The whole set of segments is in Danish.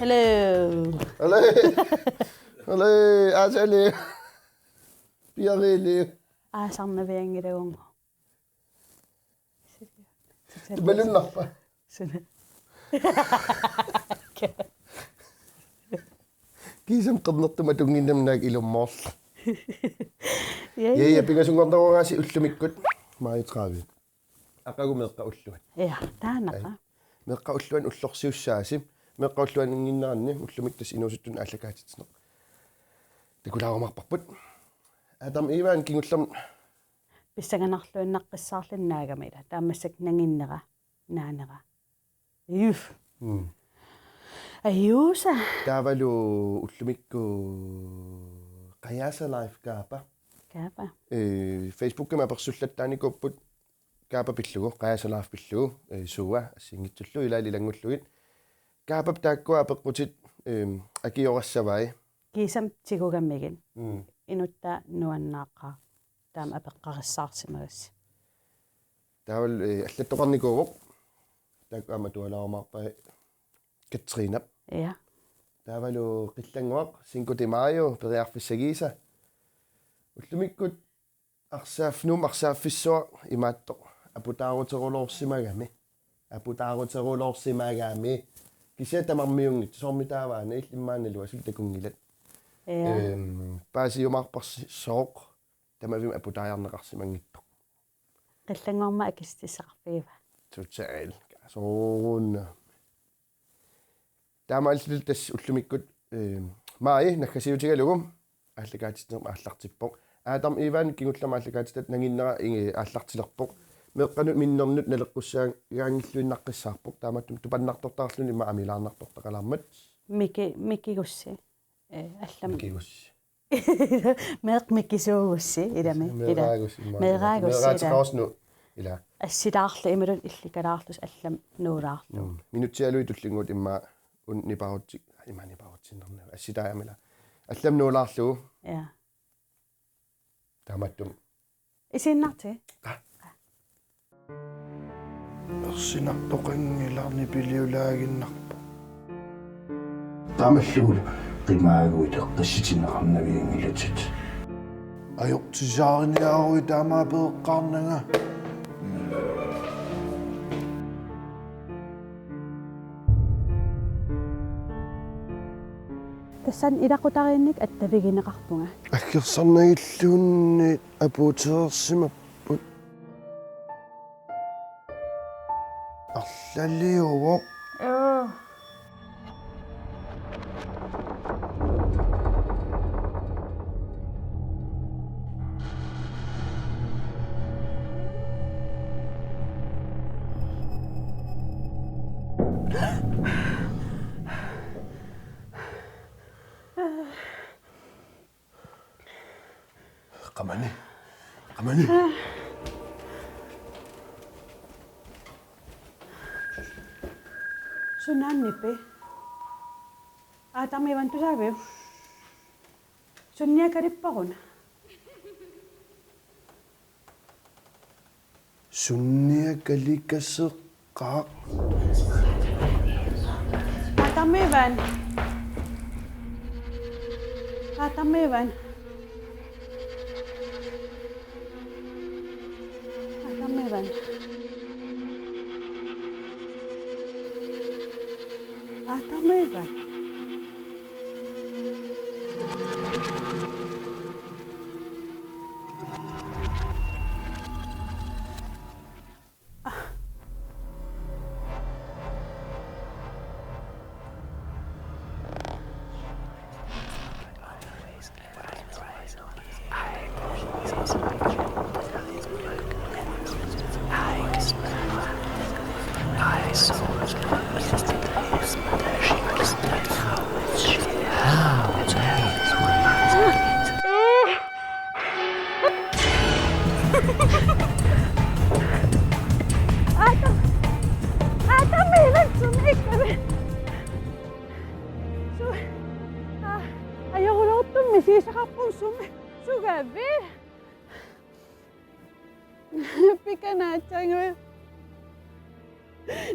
Hello. Hello, Asali. Biarili. Sarnaviangilagunga. Malinnarpa. Kisam qernertuma tunginnamnaak ilummoorla. Ja pingasungortarugaasi ullumikkut maaitraavi. Aqagumeeqqa ulluat. Ja, taanaqa. Meeqqa ulluan ullorsiussaasim. Meeqqa ulluan nginnaarni ullumiktas Inuusuttunut aallakaatitissiaq. Tikulaarumaqparput. Adam Ivan kingullam Pissaganarluinnaqqissaarlinnaagamiila taammassak nanginnera naanera. Yuf. Ayusa. Taavalu ullumikku QajaasaLife Gaaba. Gaaba. Facebook-ma persullattaanikupput Gaaba pillugu QajaasaLife pillugu suua assingitsullu ilaalilangulluit. Gaaba taakkua peqqutit akiorassavai. Kiisam tigugammigin. Inutta nuannaaqa taam apeqqarissaarsimagassi. Taaval allattoqarnikuuvoq taakkaama tualaarumaarpai Katrina. Ja. Taavalu Qillannguaq 5 de Mayo periarfissagiisa. Ullumikkut arsaafissuaq imaattoq aputaaruterulorsimagami. Kisia tamarmiungit soormitaavaana illimmaanalu asultakungilat. Paasiumarparsoq tamavim aputaajarneqarsimangittoq. Qillannguarma akistissaqarpiiva. Total. Soorunna. Taamaallitul tass ullumikkut maai nakkasiutigalugum aallakaatitinerma aallartippoq. Adam Ivan kingullama aallakaatitat nanginnera aallartilerpoq. Meqqanut minnernut naleqqussaang igaangilluinnaqqissaarpoq taamattum tupannartortaarluni imma amilaarnartortaqalarmat. Mikigussi. Allam. Mikigussi. Mikisuugussi ilami. Meeraagusi ila. Assilaarlu imalun illikalaarlus allam nuulaarlu. Minutialui tullingut imma unniparutsik imaniparutsinnerna assitaamila. Allam nuulaarlu. Ja. Taamattum. Isinnarti. Ersinartoqangilarni piliulaaginnarpo. Tamalluul qimaaguit eqqissitineqarnaviangilutit. Ajortisaarniarui taamaa peeqqaarnanga. Tassan ilaqutariinnik attavigineqarpunga. Akkersarnagilluunni apuuteersimapput. Arlalliuvoq. Qamani. Sunnaannipi. Aatamiivan tusaaviu. Sunniakaripparuna. Sunniakalikasseqqaaq. Aatamiivan.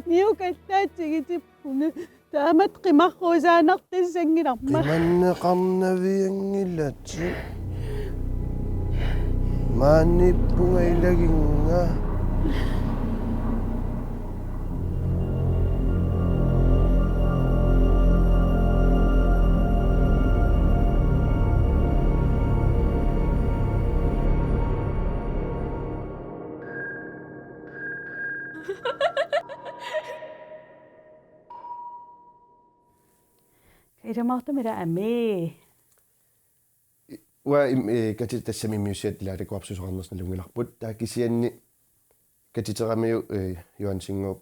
Niukattaatsigitippuna Taamat qimarruisaanartissangilarma. Qimanneqarnaviangillat. Maannippunga ilaginga. Iramaatumira ami. Wa katitassami immiussat laatakuarsusoqarnersnalungilarput taakisianni katiteramiu Johansinguup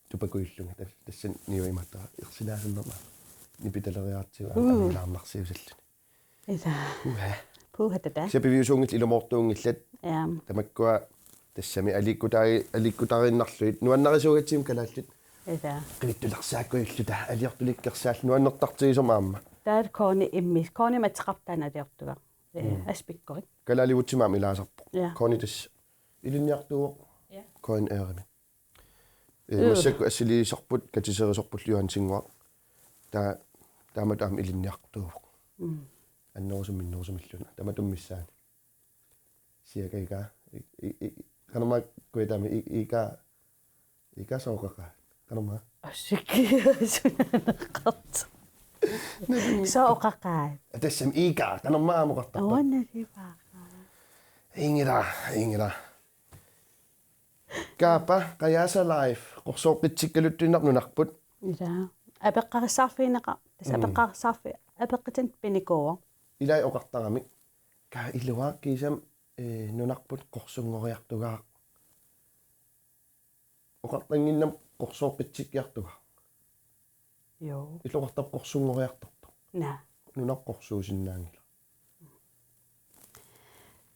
tupakuillunga tassan niuimattara irsilaasunnerma nipitaleriartigu aamilaarnarsiusalluni. Isa. Puuhatata. Sapiviusuungit ilomortuungillat tamakkua tassami aliikkutaarinnarluit nuannarisuugatsim Kalaallit. Isa. Qivittularsaakkuilluta aliartulikkersaall nuannertartigisomaamma. Taar kooni immis. Kooni matseqartaanaliortuga. Aspikkorik. Kalaallivutsimaam ilaasarpoq. Kooni tass ilinniartuuq. KNR. Massakku assiliisarput katiserisorput Johansinguaq. Taamataam ilinniartuuq. Annorsumilluna. Tamatummissaani. Siakaikaa. Kanama kuitaami ika soqaqa. Kanama. Asikkiasunaneqart. Soqaqaat. Tassam ika kanama amoqartarpa. Awanaripaqa. Ingera. Gaaba QajaasaLife qorsoqqitsikkaluttunnarnunarput. Isa. Apeqqarissarfiineqa. Tas apeqqarissarfi. Apeqqitan pinikuwa. Ilai oqartaramik. Ka illuaakkiisam nunarput qorsungoriartugaa. Oqartanginnam qorsoqqitsikkiartugaa. Joo. Illuqartap qorsungoriartartu. Na. Nunaqqorsuusinnaangila.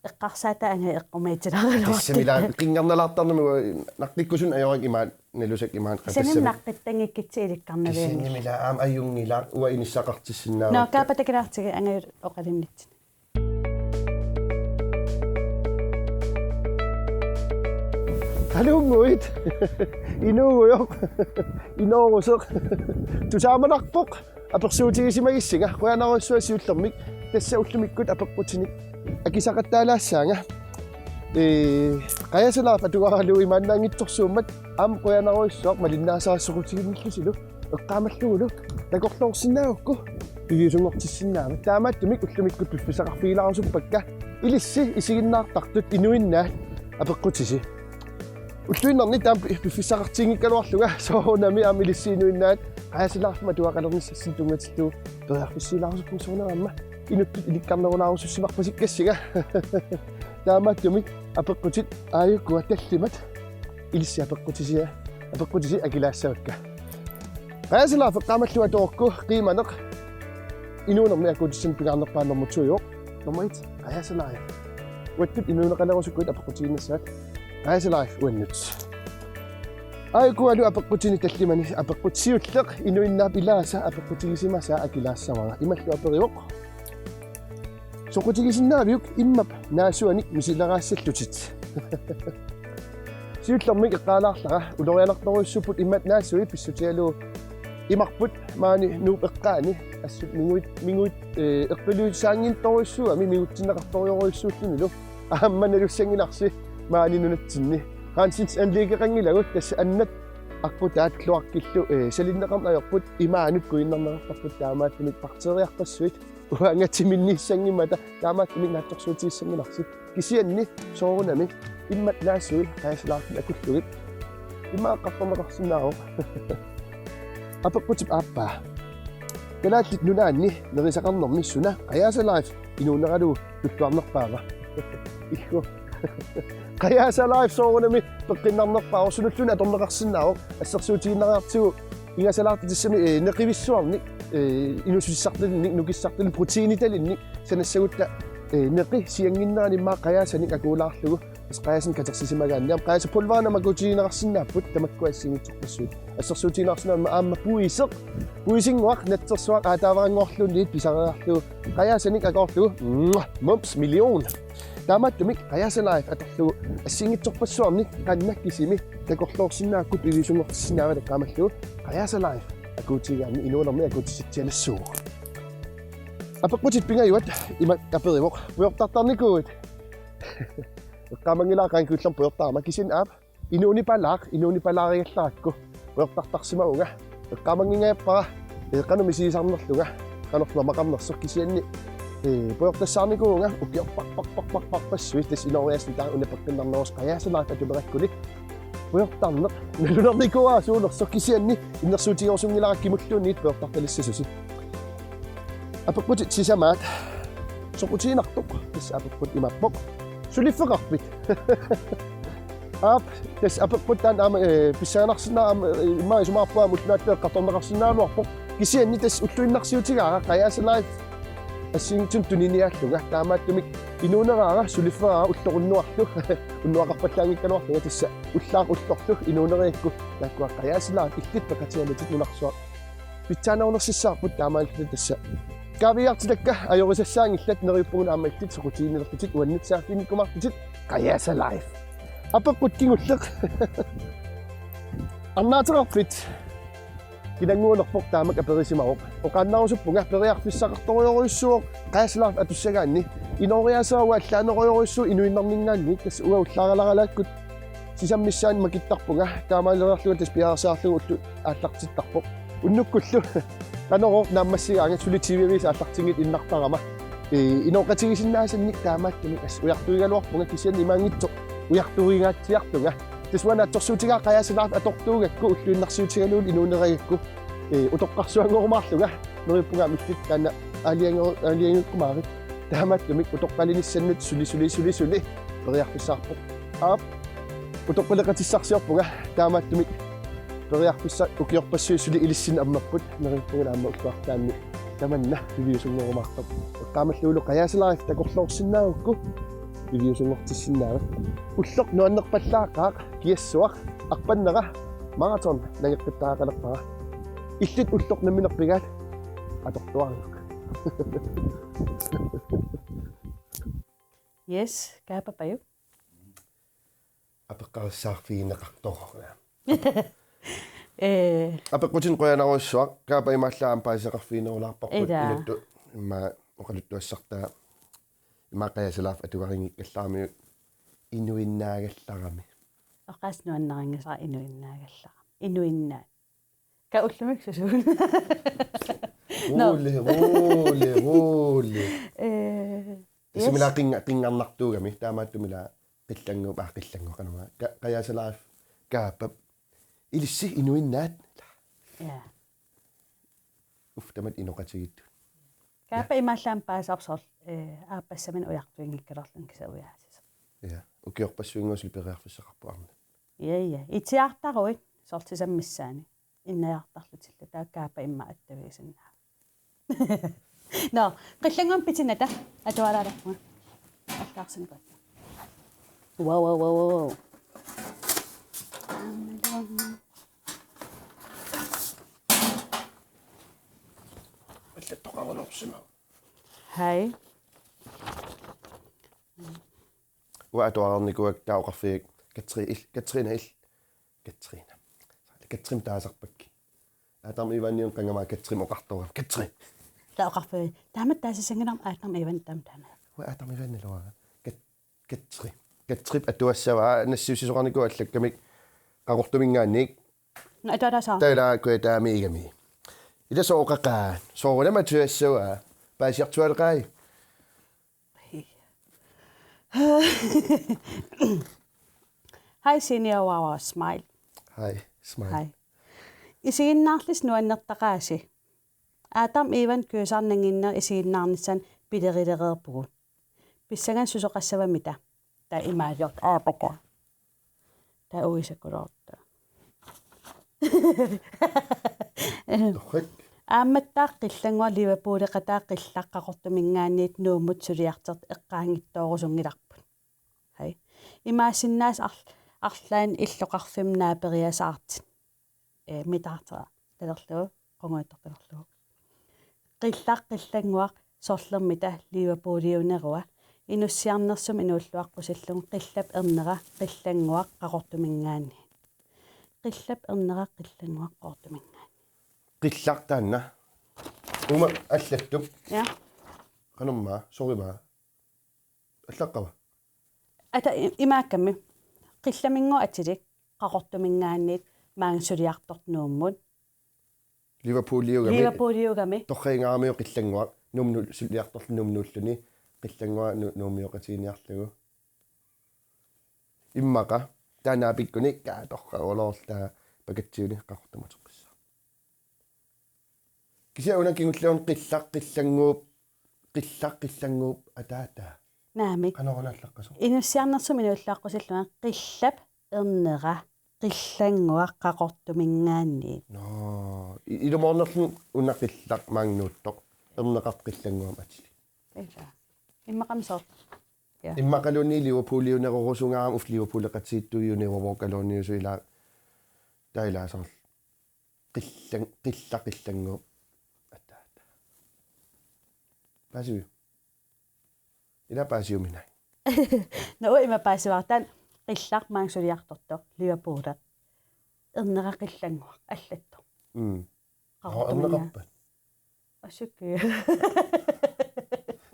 Eqqarsaata anga eqqumiitilaraluartu. Tassamila qingarnalaartarnami naqtikkusun ajorik imaat nalusak imaat qatassamik. Sanim naqqittangikkitsi ilikkarnaviangi. Tassamila aam ajungila ua inissaqartissinnaava. No kaapatakilaartigi anga oqalinnitsin. Halunguit. Inuujoq. Inooruseq. Tusaamanarpoq. Apersuutigisimagисsinga quianarsinnaasut tassa ullumikkut apeqqutinik akisaqattaalaassaanga QajaasaLife atuqaralu imaannaangittorsuummat aam quianarsinnaasut malinnaavigisinnaavatit eqqaamalluulu takorlorsinnaavukku pigiusungortissinnaava taamaattumik ullumikkut piffisaqarfiilaarusuppakka ilissi isiginnaartartut inuinnaat apeqqutisi ulluinnarni taam piffisaqartiingikkaluarluga soorunami aam ilissiinuinnaat QajaasaLife matuaqalernissin tungatillu periarfissiilaarusuppung soorunamma inuttut ilikkarnerulaarusussimarpasikkassiga taamaattumik apeqqutit aayukkuwa tallimat ilissi apeqqutisi akilaassavakka QajaasaLife eqqaamalluga toorku qiimaneq inuunermi akuutissan pigaarnerpaannermutsuujoq normait QajaasaLife wattut inuuneqalerusukkuit apeqqutiginnassaat QajaasaLife uannuts aikualu apeqqutini tallimani apeqqutsiulleq inuinnaap ilaasa apeqqutigisimasa akilaassamaga imallu aperivoq soqutigisinnaaviyuk immap naasuanik misileraassallutit siullermik eqqaalaarlaqa ulorialertoruissupput immat naasui pissutialu imarput maani nuup eqqaani assut minguit eqqiluussaangintoruissuami migutsinneqartorioruyissuullunilu aammanalussanginarsi maani nunatsinni Hansins anliikeqangilagut tassa annat aqutaat luarkillu salinneqarnayorput imaanut kuinnarnerartarput taamaattumik parteriarqassuit uangatiminiissangimata taamaattumik naattorsuutigissanginarsi kisianni soorunami immat naasui QajaasaLife akullugit imaaqqartorneqarsinnaaroq apeqqutip aappaa Kalaallit nunaanni nerisaqarnermi suna QajaasaLife inuuneralu tulluarnerpaaqa ikku QajaasaLife soorunami peqqinnarnerpaarusunulluna atorneqarsinnaaroq assersuutiginnariartigu ingasalaartitassami neqivissuarnik inuusutissartalinnik nukissartalin proteiinitalinnik sanassagutta neqi sianginnaanimmaa qajaasanik akuulaarlugu qajaasan katersisimagaanniam qajaasa pulvaana makutigineqarsinnaaput tamakkua assingitsorpassuut assersuutigineqarsinnaama aamma puisinguaq natsersuaq aataavaranngorluunniit pisariarlugu qajaasanik akoorlugu mops million taamaattumik QajaasaLife atorlugu assingitsorpassuarnik qannakkisimi takorlorsinnaakkut ilisungortissinnaava taqqaamallugu QajaasaLife akuutigaami inuunarmi akuutissittialassuuq apaqqutit pingayuat ima kaperivoq puyortartarnikuut eqqaamangilaaqaan kuullam puyortaarma kisin aap inuunipalaarigallarakku puyortartarsimaunga eqqaamangingayappara eqqanumi siisarnerluga qanorlua maqarnersoq kisianni puyortassaarnikuunga ukiorparparparparparpassuit tas inooriasni taa una peqqinnarnerus QajaasaLife atumerakkulik puyortarneq nalunernikua suunersoq kisianni innersuutigiorsungilarakkimulluniit puyortartalissasusik apaqqutit sisamaat soqutiinartoq tas apaqqutt imappoq suliffeqarpit aap tas apaqqutaan aama pissaanarsinnaam imma isumaarpuam ullunaatteq qatorneqarsinnaaluarpoq kisianni tas ulluinnarsiutigaara QajaasaLife assingtun tuniniaalluga taamaattumik inuuneraara sulifferaara ulloqunnuarlu unnuaqarpallaangikkanuarluga tassa ullaaq ullorlu inuuneriakku taakkua QajaasaLife illit peqatialatit nunarsuaq pitsaanaornersissaarput taamaallu tassa kaaviartilakka ajorisassaangillat neriuppugun aamma illit soqutiinilerlutit uannitsaaffinikkumarlutit QajaasaLife apeqqut kingulleq arnaateqarpit Qillannguunerpoq taamak aperisimaroq oqaannarusuppunga periarfissaqartorioriussuoq QajaasaLife atussagaanni inooriaasaawa allaaneroyorissuu inuinnarningaanni tas uga ullaaralaraalakkut sisammissaan makittarpunga taamaalerarluga tas piarasaarlugu ullu aallartittarpoq unnukkullu qanoroq naammassigaanga sulitivivis aallartingit innartarama inoqatigisinnaasannit taamaattumik as ujartuigaluarpunga kisianni imaangitsoq ujartuigaatsiartunga tiswana torsuutigaa QajaasaLife atortuugakku ulluinnarsiutigaluul inuuneragakku utoqqarsuangorumaarluga neriuppungaa millit kaana aaliangukkumaarit taamaattumik utoqqalinissanut suli periarfissaarpoq aap utoqqaleqatissarsiorpunga taamaattumik periarfissa ukiorpassui suli ilissin ammapput neriuppungaa aamma ulluartaanni tamanna viviusungorumaartaq eqqaamalluulu QajaasaLife takorlorsinnaagukku viviusungortissinnaava ulloq nuannerpallaaqaaq kiassuaq arpannera maraton nageqqittaaqalerpara illit ulloq naminerpigaat atortuarluq Yes, Gaaba paju. apeqqarissaarfiineqartoroqna apeqqutin quianaruissuaq Gaaba imaallaam paisaqarfiinerulaarparput inuttu imma oqaluttuassartaa imma QajaasaLife atugaringikkallaarmiuk inuinnaagallarami Oqaasnuanneringisaa inuinnaagallara inuinnaat ka ullumik susuun ruuli simila qingarnartuugami taamaattumila qillangu qanuma QajaasaLife Gaaba ilissi inuinnaat ja uftamat inoqatigittu Gaaba imaallaam paasarsorl aapassamin ujartuingikkalerlun kisaujaasisa ja ukiorpassuinguusul periarfissaqarpuarna ja itiartaruit sortisammissaani innajartarlutilla taa Gaaba imma attaviisinnaa no qillangum pitinata atualaaraqma allаарsinikut wow allatoqarulorsimaa Hei. Atuarnikuak taoqarfiik Katrin taasarpakki atarmi ivanniun qangamaa Katrin oqartoram Katrin Taoqarfi taamat taasissanginarm aatarm ivan taamtaana atarmi ivanniluaa Katrin atuassavaa nassiusisoqarniku allakkamik qaqortumingaannik no atualasaa tailaakkua taamiigami ila sooqaqaan soorulama tuassavaa paasiartualqai Hi senior Wowow smile. Hi smile. Hi. Isiinnaarlis nuannertaqaasi. Aatam ivan kyusarnanginner isiinnaarnissan pilerilereerpugut. Pissagan susoqassavamita. Ta imaajort aapaka. Ta uisakulorta. Aammattaaq qillangua Liverpooliqataa qillaqqaqortumingaanniit nuummut suliartert eqqaangittoorusungillarput. Hai. Imaasinnaas arlaan illoqarfimnaa periasaartit. Mitaartera. Talerlugu qonguittortalerlugu. Qillanguaq sorlermita Liverpooliunerua inussiarnersum inuulluaqqusillun qillap ernera qillanguaq qaqortumingaanni. Qillap ernera qillanguaq qaqortumingaanni. qillaqtaanna uma allattup ja qanumma sorimaa allaqqava ata imaakkammi qillamingo atilik qaqortumingaanniit maangsuliartornuummut Liverpooliugami torringaarmiu Qillannguaq numnu suliartornumnuulluni Qillannguaq nuummioqatiiniarlugu immaqa taanaapikkuni kaatorqaruloorlaa pakatsiuni qaqortumatoqqissa kisia unakingulluun qillanguup ataata naami qanorunaallaqqaso Inuusuttunut qillap ernera Qillannguaq qaqortumingaanniit no ilumornerlun unaqillaq maangnuuttoq erneqart Qillannguam atili immaqamsoor immaqaluni Liverpooliunerurusungaam Liverpooleqatsiittuiuniruvorkaluniusu ila tailaasar qillanguup ataata pasiu ila pasiumina no ima paasivartaan qillaq maangsuliartortoq Liverpoolat ernera Qillannguaq allattor erneqarpat asukki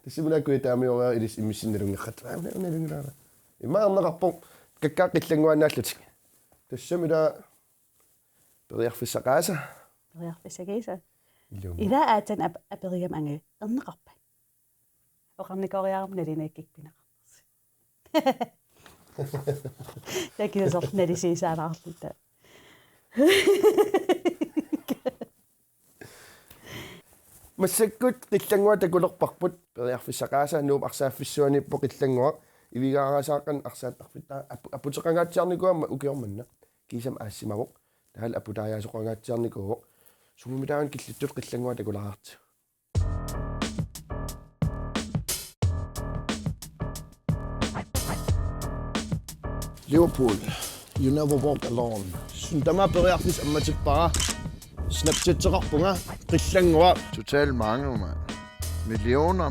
тассимулакуитаамиораа илис иммиссинналунгеққат уналунгилаара имма ернеқарпо каккаа Qillannguannaallutик тассамила периарфиссақааса ила аатан апериам анги ернеқарпа оқарникориарам налинаккикпинеқарси такисор налисисаалаарлута массаккут Qillannguа такулерпарпут периарфиссақааса нуум арсааффиссуаниппо Qillannguaq ивигаарасааққан арсааттарфиттаа апутеқангаатсиарникуамма укиорманна кисам аассимавоқ таал апутааяасоқангаатсиарникуоқ сумумитаан киллиттут Qillannguа такулаарти Liverpool you never walk alone сундама периарфис амматиппара Snapchat-teqarpunga Qillannguaq Totalt mange, mand. Millioner,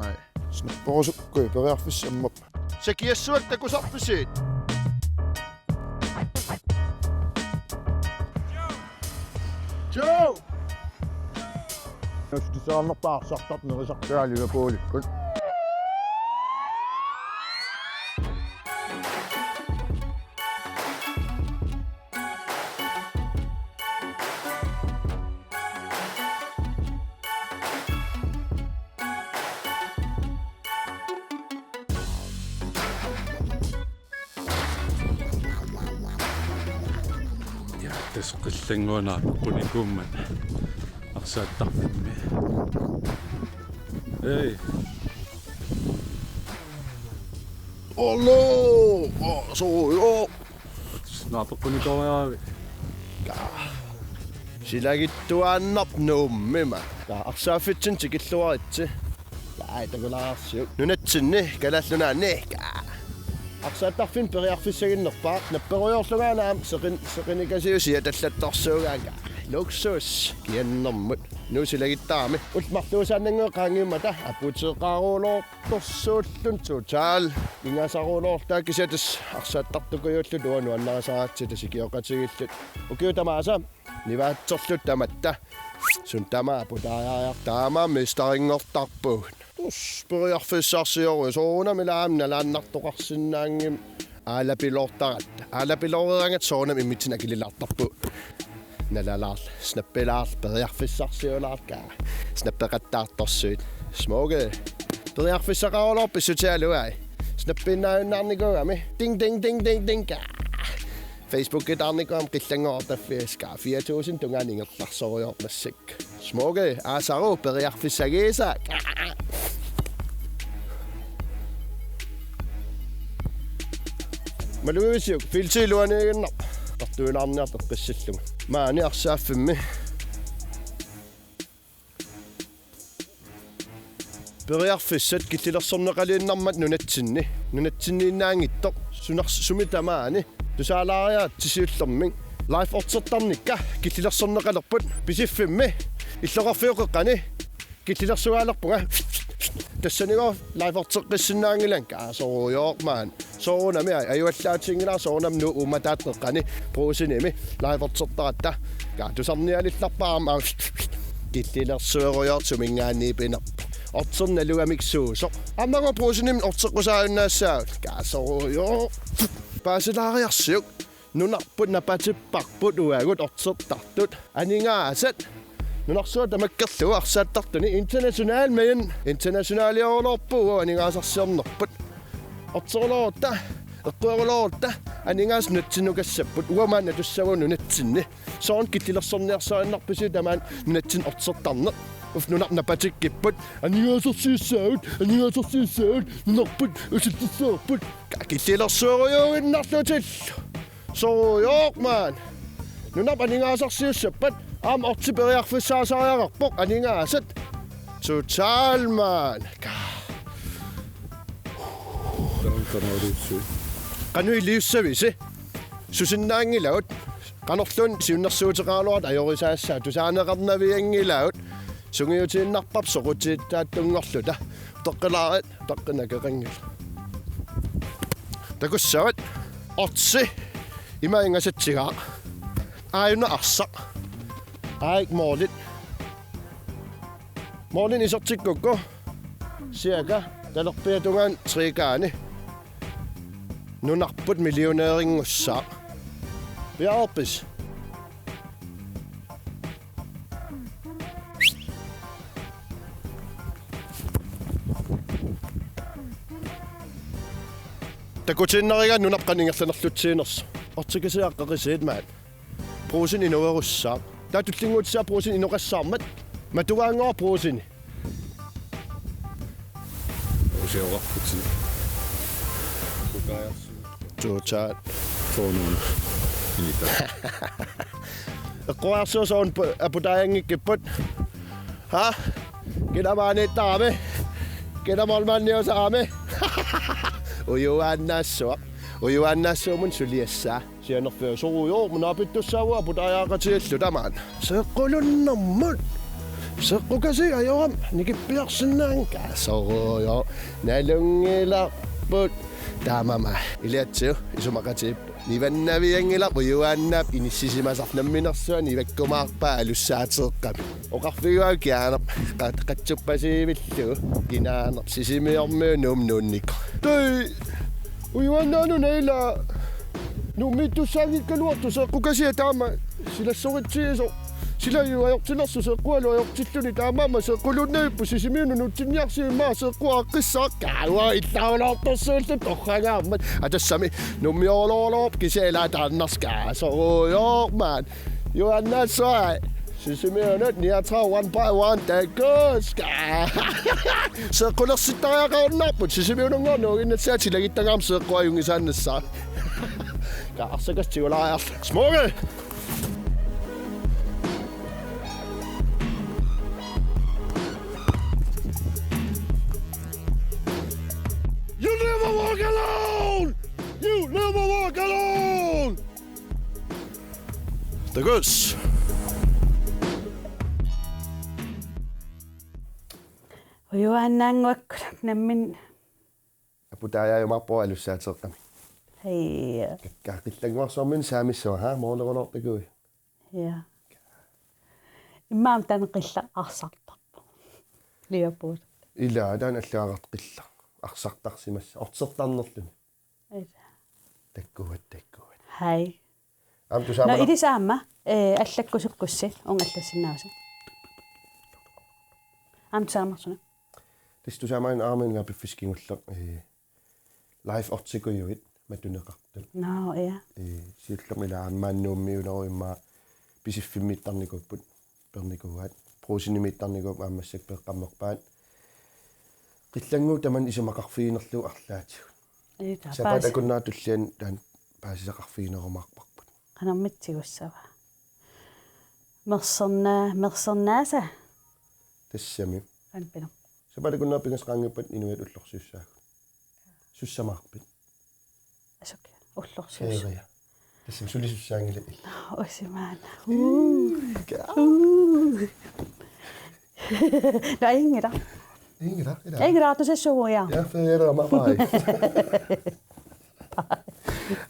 hej. Snapporusukku periarfissammap Se quiassuarnertalik. Joe! Nuummioq Liverpoolikkut Tässä Qillannguanaarpunikumman arsaattarfimmi. Ei. Oh no! Oh, so Naapurpunikoriaraami. Silagittuaannarp nuummima. Arsaafitsin tikilluaritsi. Takulaarsuk. Nunatsinni kalaallunaanni. Arsaattarfin periarfissaginnerpaaq napperuyorlugaanaam seqinikasiusia tallattorsuugaanga. Luksus kiannermut nuusilagittaarmi ulmarluusaannangeeqaangimmata aputeeqaaruulortorsuullun total ingasaruulortaa kisatas arsaattartukuyullu tuanuannarasaraatsi tasikioqatigillut ukiutamaasa nivaatsorlut tamatta sun tamaa putaajaartaamaa mistaringortarpuun periarfissarsiorui soonamilaamna laannartoqarsinnaangim aalapilortarat soonam immitsinakililartarpu nalalaar snappilaar periarfissarsiulaarkaa snappeqattaartorsuit smoke periarfissaqaruulorpi sutialuai snappinnaajunnarnikuugami ding ding ding ding ding Facebook-itarnikuam Qillannguartaffiaskaa 4000 tunganingerlarsoriornassik smoke aasaru periarfissagiisa Maluisiuk filsiluaniginnar tartuilaarniartoq qissallunga maani arsaaffimmi periarfissat killilersorneqaliinnarmat nunatsinniinnaangittoq sumitamaani tusaalaariaat tisiullerming life oddsernermikka killilersorneqalerput pisiffimmi illoqarfiuqeqqani killilersuaalerpunga тассанигоо лайфортеққиссиннаангиланка соориоормаан соонами аюаллаатингилаа соонам нуу уматааттеққани проусиними лайфортертаратта Qaatusernialillarpaarma Qillannguaq oddsernermik suusoq ammaga pruusinim orteqqusaajunnaassaut kaasoruyo paasilaariarsiuk nunarput napatipparput uagut ortertartut aningaasat nunarsuat tamakkerlugu arsaattartuni international mayan internationaliorlorpuu aningaasarsiornerput orterulorta eqquerulorta aningaas natsinnukassaput uamaanna tussavunu natsinni soon killilersorniarsaannarpisi tamaan natsin ortertarner ufnunarna patikkiput aningaasarsiissaut nunarput usittissaarput killilersuurujuuginnarlutillu sorujoormaan nunap aningaasarsiussappat aam ortiperiarfissaasaariaqarpoq aningaasat totalmaan qanui liussavisi susinnaangilaut qanorlun siunnersuuteqaaluat ajorisaassaa tusaaneqarnaviangilaut sungiutiinnarpap soqutiittaattunngorluta toqqilaarit toqqinakeqangil takussavit ortsi imaingasatsigaa aayuna arsaq aik moolin isortikkukku siaka talerpiatungaan triikaani nunarput millionääringussaa piaorpis takutinariga nunapqaningerlanerlutsiinersu ortikasiaqqaqisiit maat pruusin inuerussaa taatullinguutsaa pruusin inoqassaarmat matuvaangoor pruusini usiorarputi total toonun inita eqquarsuusoon aputaangikkiput ha kinamaaniittaami kinamolmanniusaami uyuannaassuumun suliassaa sianerfia sorujoor munapittussaavua putajaaqatiillu tamaan seqqulunnermut seqqukasi ajoram nikippiarsinnaankaa sorujo nalungilarput taamama iliatsiu isumaqatiippu nivannaviangilaq uyuannaap inississimasarnamminersua nivakkumaarpaa alussaateeqqami oqarfiguau kiaanep qatsuppassiivillu kinaanerp sisimiormiu nuumnuunnikko toi uyuannaanu naila nuummiittussaangikkaluartu seqqukasi taama silassorittiiso sila ajortilersu seqqualu ajortilluni taamaama seqqulunnaippu sisimiunu nutsinniarsiimaa seqquaqqissaaq kaua illaulortorsuullut orrangaarmat atassami nummioolorlorp kiseelaa taannarska sorujoormaan juannaassuai sisimiunut niatra one by one takuska seqqulersittariaqaornaarput sisimiununngornuuginnatsaat silagittangaam seqquajungisaannassaa kaarsagastigulaariarla smuge You never walk alone! You never walk alone! Takus! Uyuannaanguak nammin aputaajaajumarpo alussaateeqqami hei Qillannguarsormin saamissua ha moornerulorpikui ja immaam tan qilla arsartarpu liapuut ila taan alluaqart qilla arsartarsimassa ortsertarnerluni takkuat hai am no tusaamana idisaamma allakkusukkussi ongallasinnaasa am tusaamarsuna tistusaamain aaminga piffiskingullaq live ortikujuit matuneqartut no ja siullermila aammaannuummiuleruimmaa pisiffimittarnikupput pernikuat pruusinimiittarnikup aammassak peqqammerpaat qillanguu taman isimaqarfiinerlu arlaatigut sapat akunnaatullian taan paasisaqarfiinerumarparput qanarmitsigussava mersernaasa tassami anpino sapat akunnaapingasqaangippat inuit ullorsuussaagut sussamarpit asuk ullorsuus eeria tassam sulisussaangila osimaana no ingira ingira ingira tusessuuja ja feera ma vai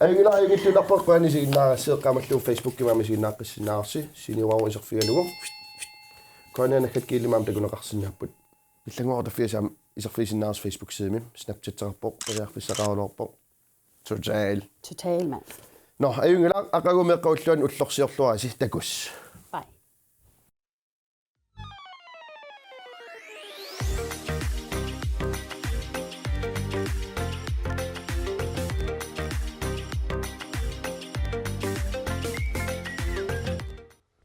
Ayungila ayungittunarpoq qaanisiinnaarassiiqqamallu Facebook-kimaami siinnaaqqissinnаарsi siniuaru iserfialugu. Koinaanakkat kiilimaam takuneqarsinnaapпут. Qillannguaq iserfiisinnaars Facebook-siimi Snapchat-erpoq pariarfissaqarunorpoq. Total mand. No ayungila aqagumeqqaulluan ullorsiorluarisi takus.